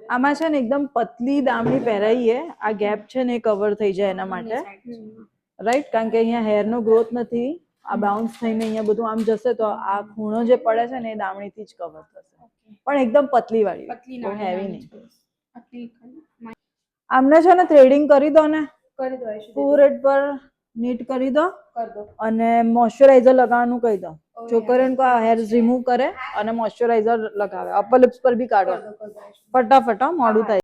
આમાં છે ને એકદમ પતલી દામણી પહેરાઈએ, આ ગેપ છે ને એ કવર થઈ જાય એના માટે, રાઈટ? કારણ કે અહીંયા હેર નો ગ્રોથ નથી, આ બાઉન્સ થઈને અહીંયા બધું આમ જશે તો આ ખૂણો જે પડે છે ને એ દામણીથી જ કવર થશે, પણ એકદમ પતલી વાળી, બહુ હેવી નહીં. આમને છે ને થ્રેડિંગ કરી દો ને, ફોरहेડ પર નીટ કરી દો અને મોઇશ્ચરાઇઝર લગાવવાનું કહી દો. છોકરીઓને કો હેર રિમૂવ કરે અને મોઇશ્ચરાઇઝર લગાવે. અપર લિપ્સ પર બી કાઢો ફટાફટ, મોડું થાય.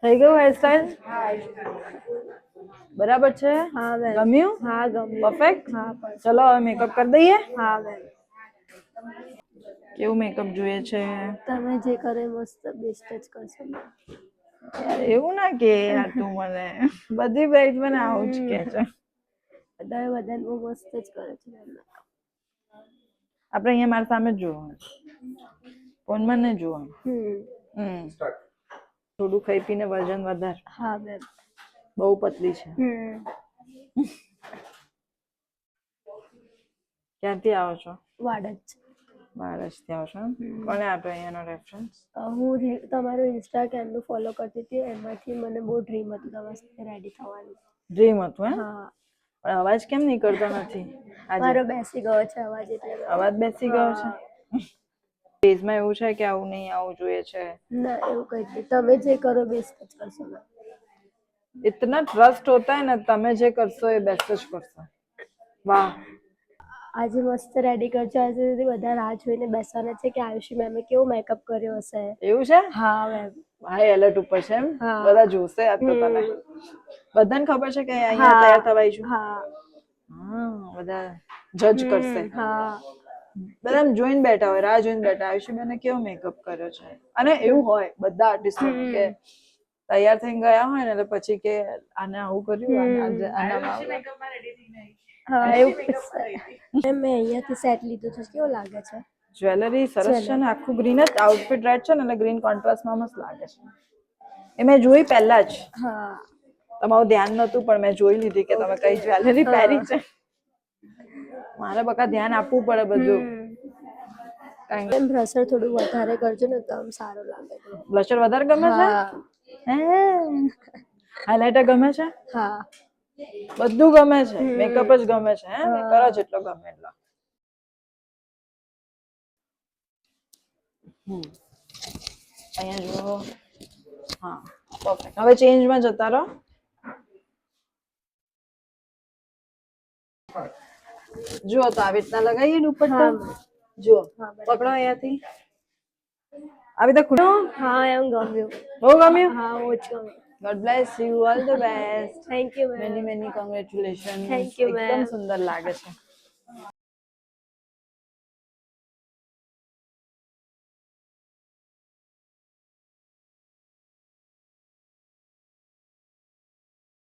થઈ ગયું હેરસ્ટાઈલ? બરાબર છે? હા બેન. ગમ્યું? હા ગમ્યું. પરફેક્ટ? હા. ચલો હવે મેકઅપ કરી દઈએ. હા બેન. કેવું મેકઅપ જોઈએ છે? તમે જે કરે મસ્ત બેસ્ટ જ કરશો. એવું ના કે યાર તું મને, બધી બ્રાઇડ મને આવું જ કે છે. બધા બહુ મસ્ત જ કરે છે. આપણે અહીંયા મારી સામે જ જોવાનું, ફોનમાં નહીં જોવાનું. થોડું ખાઈ પીને વજન વધાર. હા બેન. બહુ પતલી છે. ક્યાંથી આવો છો? વાડજ. મહારાષ્ટ્રથી આવો છો? કોને આપ્યો અહીંયાનો રેફરન્સ? હું તમારું ઇન્સ્ટાગ્રામનું ફોલો કરતી હતી, એમાંથી મને બહુ ડ્રીમ હતું તમારી સાથે રેડી થવાનું. ડ્રીમ હતું હે? હા. પણ અવાજ કેમ નીકળતો નથી? મારો બેસી ગયો છે અવાજ, એટલે અવાજ બેસી ગયો છે. ફેઝમાં એવું છે કે આવું નહીં, આવું જોઈએ છે? ના એવું કઈ નહીં, તમે જે કરો બેસ્ટ જ કરશો. इतना ट्रस्ट होता है ना, તમે જે કરશો એ બેસ્ટ જ કરશો. વાહ. આજે મસ્ત રેડી કરજો. આજે સુધી બધા રાહ જોઈને બેસવાના છે કે આયુષી મેમે કેવો મેકઅપ કર્યો હશે. એવું છે? હા મેમ. હાઈ એલર્ટ ઉપર છે એમ? બધા જોશે આ તો તને. બધાને ખબર છે કે અહીંયા તૈયાર થવાય છું. હા. બધા જજ કરશે. હા. બધા જોઈને બેઠા હોય, રાહ જોઈને બેઠા. આયુષી બેને કેવો મેકઅપ કર્યો છે. અને એવું હોય બધા આર્ટિસ્ટો કે તૈયાર થઈને ગયા હોય ને એટલે પછી કે આને આવું કર્યું, આનામાં હા એવું. મેં અહીંયાથી સેટ લીધું છે, કેવું લાગે છે? જ્વેલરી સરસ છે ને, આખું ગ્રીન જ આઉટફિટ રેડ છે ને એટલે ગ્રીન કોન્ટ્રાસ્ટમાં મસ્ત લાગે છે. એ મેં જોઈ પહેલા જ. હા. તમારું ધ્યાન નતું પણ મેં જોઈ લીધી કે તમે કઈ જ્વેલરી પહેરી છે. મારે બકા ધ્યાન આપવું પડે બધું. એમ બ્રશર થોડું વધારે કરજો ને તો આમ સારું લાગે. બ્લશર વધારે ગમે છે? હાઇલાઇટર ગમે છે? હા. બધું ગમે છે, મેકઅપ જ ગમે છે. હે કરો જેટલો ગમે એટલો. અહીંયા જો. હા પરફેક્ટ. હવે ચેન્જમાં જતા રહો. જુઓ તો આવી રીતના લગાવીએ દુપટ્ટો. જુઓ પકડો અહીંયાથી. આવી રીતે ખુલ્લો. હા એમ ગમ્યું. બહુ ગમ્યું? હા બહુ જ ગમ્યું. God bless you, all the best. Thank you ma'am. Many congratulations. Thank you ma'am. એકદમ સુંદર લાગે છે.